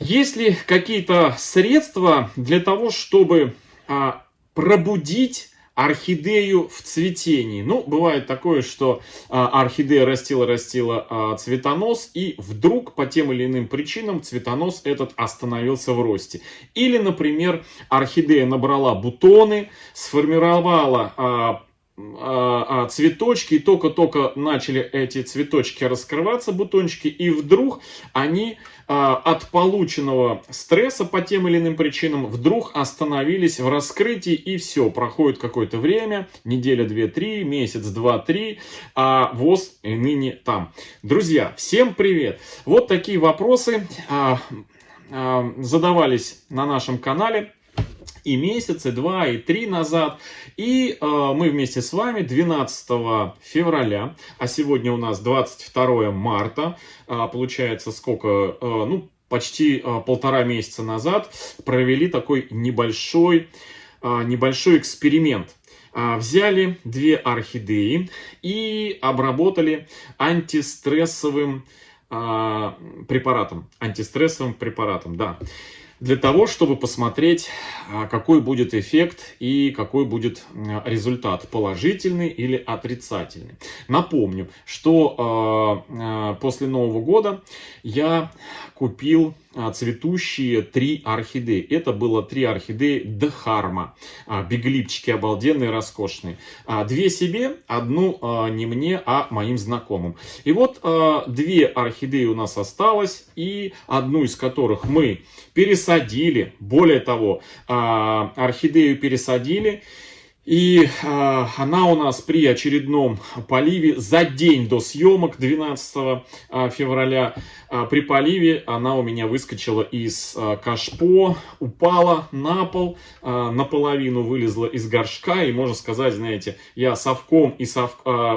Есть ли какие-то средства для того, чтобы пробудить орхидею в цветении? Ну, бывает такое, что орхидея растила цветонос, и вдруг по тем или иным причинам цветонос этот остановился в росте. Или, например, орхидея набрала бутоны, сформировала цветочки, и только-только начали эти цветочки раскрываться, бутончики, и вдруг они от полученного стресса по тем или иным причинам вдруг остановились в раскрытии, и все, проходит какое-то время, неделя, 2-3, месяц, 2-3, а ВОЗ и ныне там. Друзья, всем привет! Вот такие вопросы задавались на нашем канале и месяц, и 2, и 3 назад. И мы вместе с вами 12 февраля, а сегодня у нас 22 марта, получается сколько, ну, почти 1,5 месяца назад провели такой небольшой эксперимент. Взяли 2 орхидеи и обработали антистрессовым препаратом. Антистрессовым препаратом, да. Для того, чтобы посмотреть, какой будет эффект и какой будет результат, положительный или отрицательный. Напомню, что после Нового года я купил цветущие 3 орхидеи. Это было 3 орхидеи Дхарма. Беглипчики обалденные, роскошные. 2 себе, 1 не мне, а моим знакомым. И вот 2 орхидеи у нас осталось, и одну из которых мы пересадили. Более того, орхидею пересадили. И она у нас при очередном поливе за день до съемок 12 февраля, при поливе она у меня выскочила из кашпо, упала на пол, наполовину вылезла из горшка. И можно сказать, знаете, я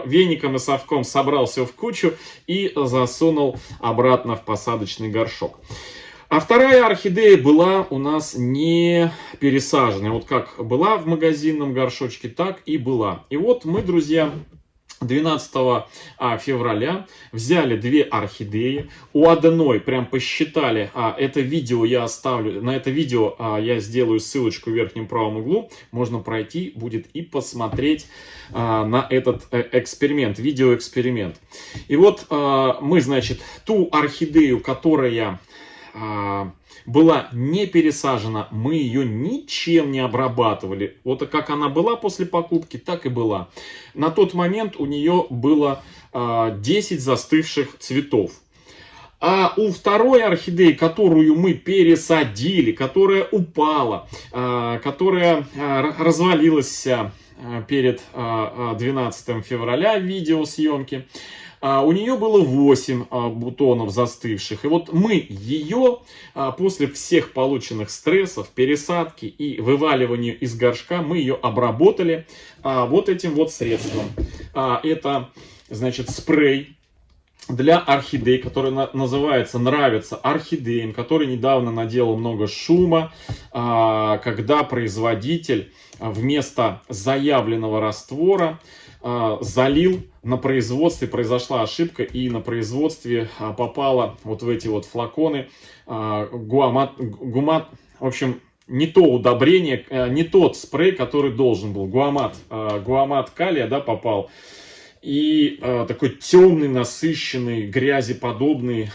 веником и совком собрал все в кучу и засунул обратно в посадочный горшок. А вторая орхидея была у нас не пересаженная. Вот как была в магазинном горшочке, так и была. И вот мы, друзья, 12 февраля взяли 2 орхидеи. У одной прям посчитали, это видео я оставлю, на это видео я сделаю ссылочку в верхнем правом углу. Можно пройти будет и посмотреть на этот эксперимент, видеоэксперимент. И вот мы, значит, ту орхидею, которая была не пересажена, мы ее ничем не обрабатывали. Вот как она была после покупки, так и была. На тот момент у нее было 10 застывших цветов. А у второй орхидеи, которую мы пересадили, которая упала, которая развалилась вся перед 12 февраля в видеосъемке, у нее было 8 бутонов застывших. И вот мы ее после всех полученных стрессов, пересадки и вываливания из горшка, мы ее обработали вот этим вот средством. Это, значит, спрей для орхидей, который называется «Нравится орхидеям», который недавно наделал много шума, когда производитель вместо заявленного раствора залил на производстве, произошла ошибка, и на производстве попало вот в эти вот флаконы гумат, в общем, не то удобрение, не тот спрей, который должен был, гуамат калия, да, попал. И такой темный, насыщенный, грязеподобное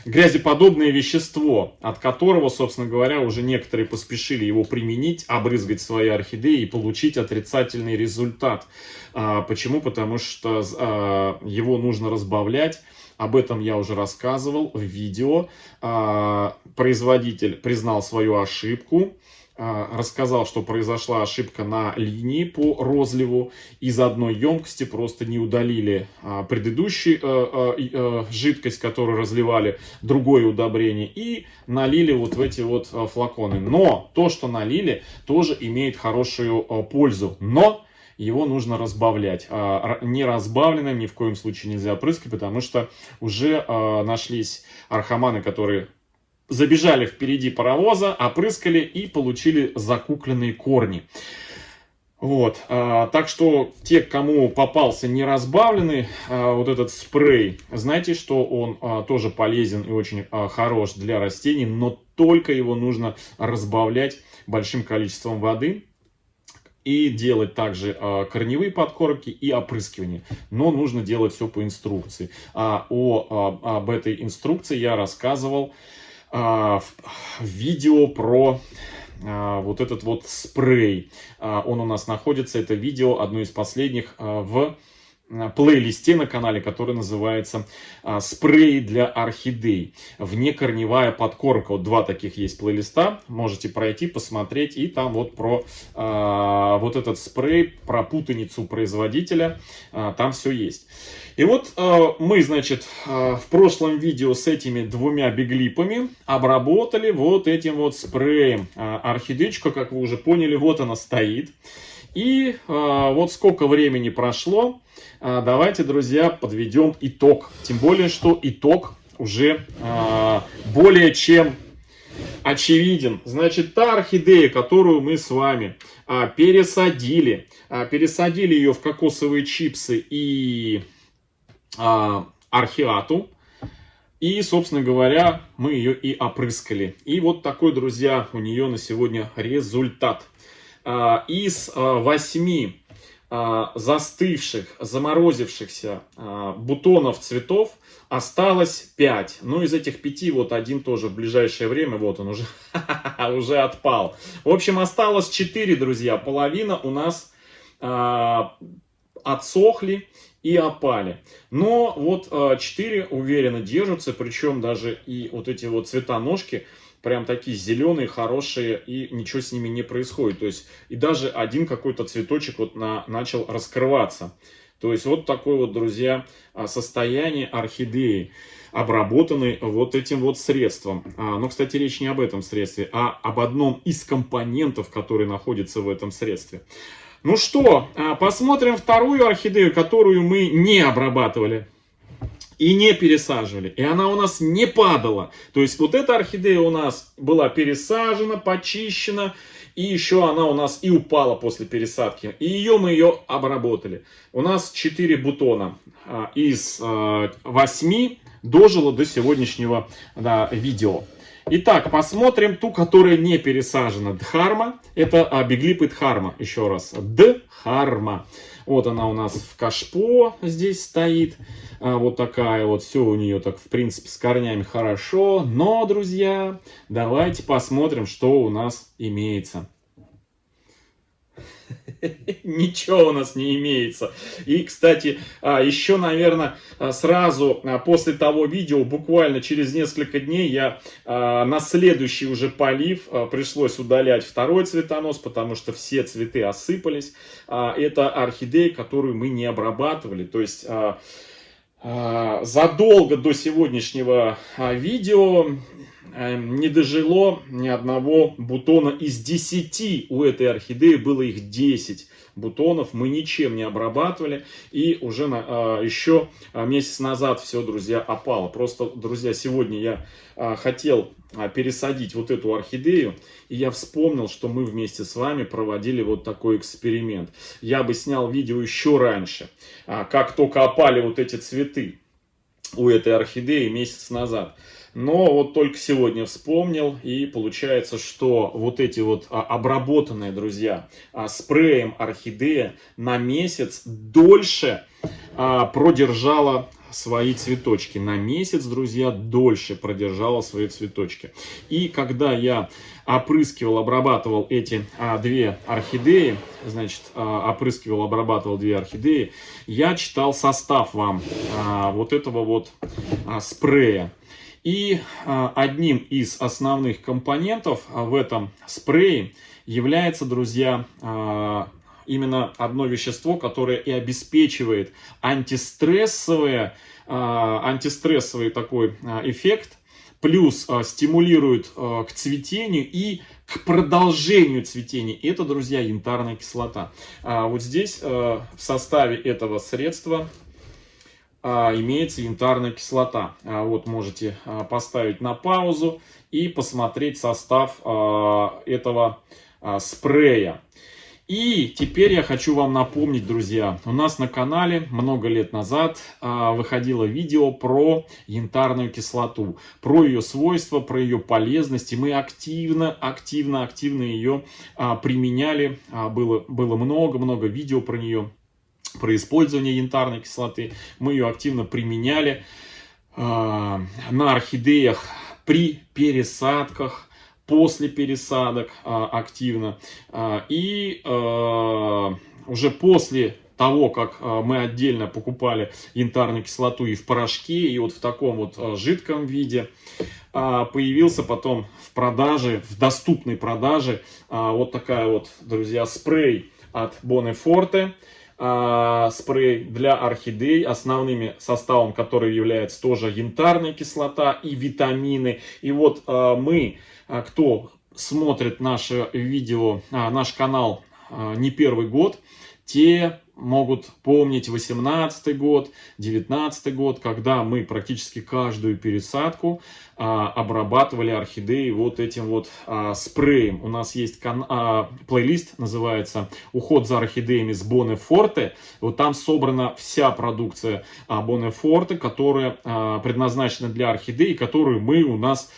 вещество, от которого, собственно говоря, уже некоторые поспешили его применить, обрызгать свои орхидеи и получить отрицательный результат. Почему? Потому что его нужно разбавлять. Об этом я уже рассказывал в видео. Производитель признал свою ошибку. Рассказал, что произошла ошибка на линии по розливу. Из одной емкости просто не удалили предыдущую жидкость, которую разливали, другое удобрение, и налили вот в эти вот флаконы. Но то, что налили, тоже имеет хорошую пользу. Но его нужно разбавлять. Не разбавленным ни в коем случае нельзя прыскать, потому что уже нашлись архаманы, которые забежали впереди паровоза, опрыскали и получили закукленные корни. Вот, так что те, кому попался неразбавленный вот этот спрей, знаете, что он тоже полезен и очень хорош для растений, но только его нужно разбавлять большим количеством воды и делать также корневые подкормки и опрыскивание. Но нужно делать все по инструкции. Об этой инструкции я рассказывал в видео про вот этот вот спрей. Он у нас находится, это видео, одно из последних, в плейлисте на канале, который называется «Спрей для орхидей. Внекорневая подкормка». Вот два таких есть плейлиста. Можете пройти, посмотреть. И там вот про вот этот спрей, про путаницу производителя. Там все есть. И вот мы, значит, в прошлом видео с этими двумя биглипами обработали вот этим вот спреем. Орхидеечка, как вы уже поняли, вот она стоит. И вот сколько времени прошло, давайте, друзья, подведем итог. Тем более, что итог уже более чем очевиден. Значит, та орхидея, которую мы с вами пересадили ее в кокосовые чипсы и орхиату. И, собственно говоря, мы ее и опрыскали. И вот такой, друзья, у нее на сегодня результат. Из 8 застывших, заморозившихся бутонов цветов осталось 5. Ну, из этих 5 вот один тоже в ближайшее время, вот он уже, уже отпал. В общем, осталось 4, друзья. Половина у нас отсохли и опали. Но вот 4 уверенно держатся, причем даже и вот эти вот цветоножки прям такие зеленые, хорошие, и ничего с ними не происходит. То есть, и даже один какой-то цветочек вот начал раскрываться. То есть, вот такое вот, друзья, состояние орхидеи, обработанной вот этим вот средством. Но, кстати, речь не об этом средстве, а об одном из компонентов, который находится в этом средстве. Ну что, посмотрим вторую орхидею, которую мы не обрабатывали и не пересаживали. И она у нас не падала. То есть вот эта орхидея у нас была пересажена, почищена. И еще она у нас и упала после пересадки. И мы ее обработали. У нас 4 бутона из 8 дожило до сегодняшнего видео. Итак, посмотрим ту, которая не пересажена. Дхарма. Это биглипы Дхарма. Еще раз. Дхарма. Вот она у нас в кашпо здесь стоит. Вот такая вот. Все у нее так, в принципе, с корнями хорошо. Но, друзья, давайте посмотрим, что у нас имеется. Ничего у нас не имеется. И, кстати, еще, наверное, сразу после того видео, буквально через несколько дней, я на следующий уже полив пришлось удалять второй цветонос, потому что все цветы осыпались. Это орхидея, которую мы не обрабатывали. То есть задолго до сегодняшнего видео не дожило ни одного бутона из 10. У этой орхидеи было их 10 бутонов. Мы ничем не обрабатывали. И уже еще месяц назад все, друзья, опало. Просто, друзья, сегодня я хотел пересадить вот эту орхидею. И я вспомнил, что мы вместе с вами проводили вот такой эксперимент. Я бы снял видео еще раньше, как только опали вот эти цветы у этой орхидеи месяц назад. Но вот только сегодня вспомнил, и получается, что вот эти вот обработанные, друзья, спреем орхидея на месяц дольше продержала свои цветочки. На месяц, друзья, дольше продержала свои цветочки. И когда я опрыскивал, обрабатывал эти две орхидеи, значит, обрабатывал две орхидеи, я читал состав вам вот этого вот спрея. И одним из основных компонентов в этом спрее является, друзья, именно одно вещество, которое и обеспечивает антистрессовый такой эффект, плюс стимулирует к цветению и к продолжению цветения. Это, друзья, янтарная кислота. Вот здесь в составе этого средства имеется янтарная кислота. Вот можете поставить на паузу и посмотреть состав этого спрея. И теперь я хочу вам напомнить, друзья, у нас на канале много лет назад выходило видео про янтарную кислоту, про ее свойства, про ее полезность, и мы активно ее применяли. Было много видео про нее, про использование янтарной кислоты. Мы ее активно применяли на орхидеях при пересадках, после пересадок активно. И уже после того, как мы отдельно покупали янтарную кислоту и в порошке, и вот в таком вот жидком виде, появился потом в продаже, в доступной продаже, вот такая вот, друзья, спрей от Boneforte. Спрей для орхидей, основными составом которой является тоже янтарная кислота и витамины. И вот мы, кто смотрит наше видео, наш канал не первый год, те могут помнить 18-й год, 19-й год, когда мы практически каждую пересадку обрабатывали орхидеи вот этим вот спреем. У нас есть плейлист, называется «Уход за орхидеями с Boneforte». Вот там собрана вся продукция Boneforte, которая предназначена для орхидей, которую мы у нас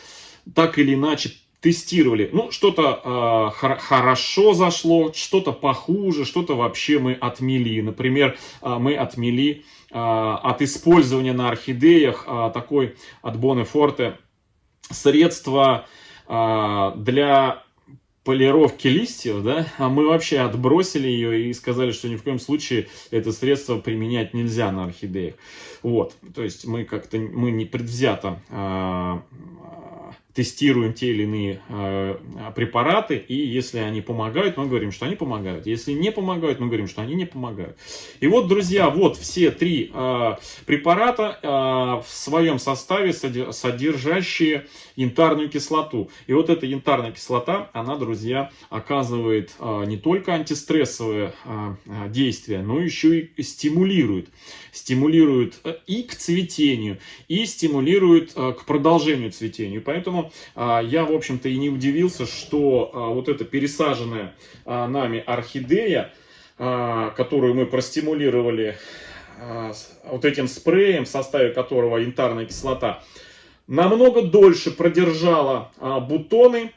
так или иначе тестировали. Ну, что-то хорошо зашло, что-то похуже, что-то вообще мы отмели. Например, мы отмели от использования на орхидеях такой от Boneforte средство для полировки листьев, да, а мы вообще отбросили ее и сказали, что ни в коем случае это средство применять нельзя на орхидеях. Вот, то есть мы не предвзято тестируем те или иные препараты, и если они помогают, мы говорим, что они помогают. Если не помогают, мы говорим, что они не помогают. И вот, друзья, вот все три препарата в своем составе содержащие янтарную кислоту. И вот эта янтарная кислота, она, друзья, оказывает не только антистрессовое действие, но еще и стимулирует. Стимулирует и к цветению, и стимулирует к продолжению цветения. Поэтому я, в общем-то, и не удивился, что вот эта пересаженная нами орхидея, которую мы простимулировали вот этим спреем, в составе которого янтарная кислота, намного дольше продержала бутоны.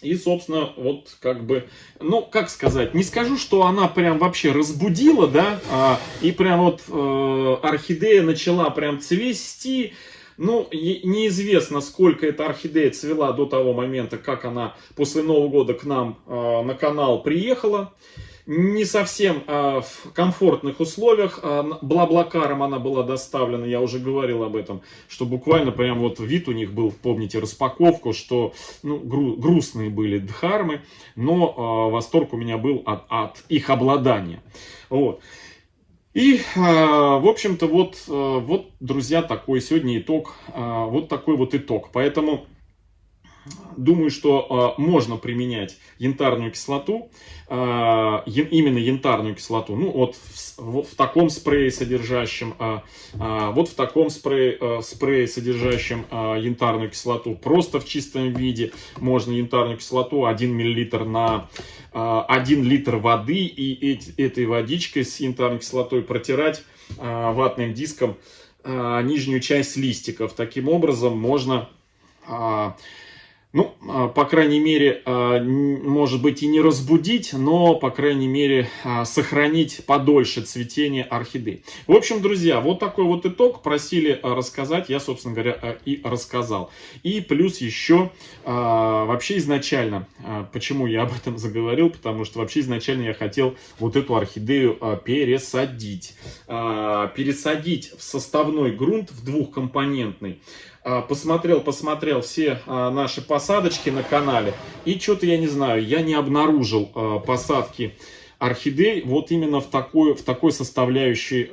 И, собственно, вот как бы, ну, как сказать, не скажу, что она прям вообще разбудила, да, и прям вот орхидея начала прям цвести. Ну, неизвестно, сколько эта орхидея цвела до того момента, как она после Нового года к нам на канал приехала. Не совсем в комфортных условиях. Блаблакаром она была доставлена, я уже говорил об этом, что буквально прям вот вид у них был, помните, распаковку, что ну, грустные были дхармы, но восторг у меня был от их обладания. Вот. И, в общем-то, вот, друзья, такой сегодня итог, вот такой вот итог. Поэтому думаю, что можно применять янтарную кислоту, именно янтарную кислоту, ну вот в таком спрее, содержащем, вот в таком спрее, содержащем янтарную кислоту, просто в чистом виде можно янтарную кислоту 1 мл на 1 литр воды, и этой водичкой с янтарной кислотой протирать ватным диском нижнюю часть листиков. Таким образом можно, ну, по крайней мере, может быть и не разбудить, но, по крайней мере, сохранить подольше цветение орхидей. В общем, друзья, вот такой вот итог. Просили рассказать, я, собственно говоря, и рассказал. И плюс еще, вообще изначально, почему я об этом заговорил, потому что вообще изначально я хотел вот эту орхидею пересадить. Пересадить в составной грунт, в двухкомпонентный. Посмотрел все наши посадочки на канале, и что-то я не знаю, я не обнаружил посадки орхидей вот именно в такой составляющий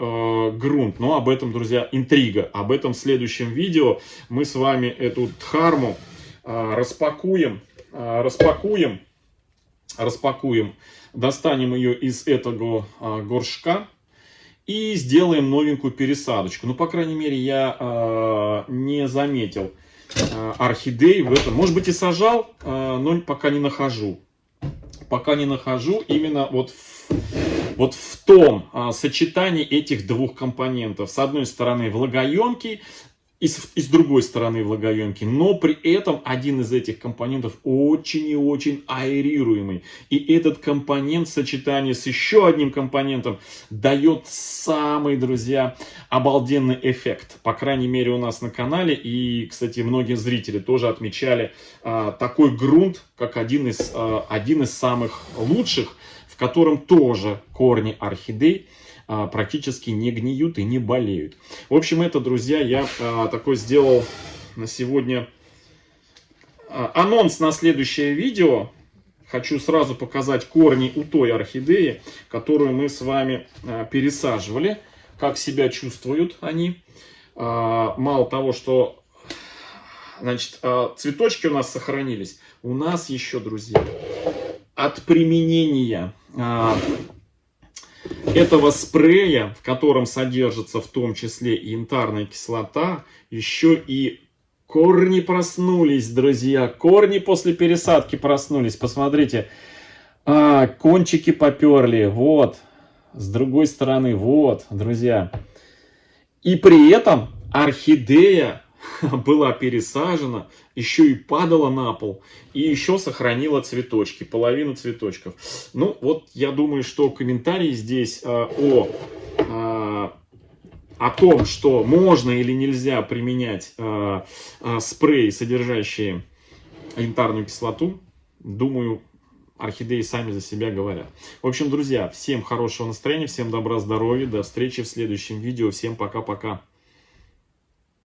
грунт. Но об этом, друзья, интрига. Об этом в следующем видео. Мы с вами эту дхарму распакуем, достанем ее из этого горшка и сделаем новенькую пересадочку. Ну, по крайней мере, я не заметил орхидей в этом. Может быть, и сажал, но пока не нахожу. пока не нахожу именно вот в том сочетании этих двух компонентов. С одной стороны влагоемкий, и с другой стороны влагоемкий, но при этом один из этих компонентов очень и очень аэрируемый. И этот компонент в сочетании с еще одним компонентом дает самый, друзья, обалденный эффект. По крайней мере у нас на канале. И, кстати, многие зрители тоже отмечали такой грунт, как один из самых лучших, в котором тоже корни орхидей практически не гниют и не болеют. В общем, это, друзья, я такой сделал на сегодня анонс на следующее видео. Хочу сразу показать корни у той орхидеи, которую мы с вами пересаживали. Как себя чувствуют они. Мало того, что значит, цветочки у нас сохранились, у нас еще, друзья, от применения этого спрея, в котором содержится в том числе и янтарная кислота, еще и корни проснулись, друзья. Корни после пересадки проснулись. Посмотрите, кончики поперли. Вот, с другой стороны, вот, друзья. И при этом орхидея была пересажена, еще и падала на пол, и еще сохранила цветочки, половину цветочков. Ну, вот я думаю, что комментарии здесь о том, что можно или нельзя применять спреи, содержащие янтарную кислоту, думаю, орхидеи сами за себя говорят. В общем, друзья, всем хорошего настроения, всем добра, здоровья, до встречи в следующем видео, всем пока-пока.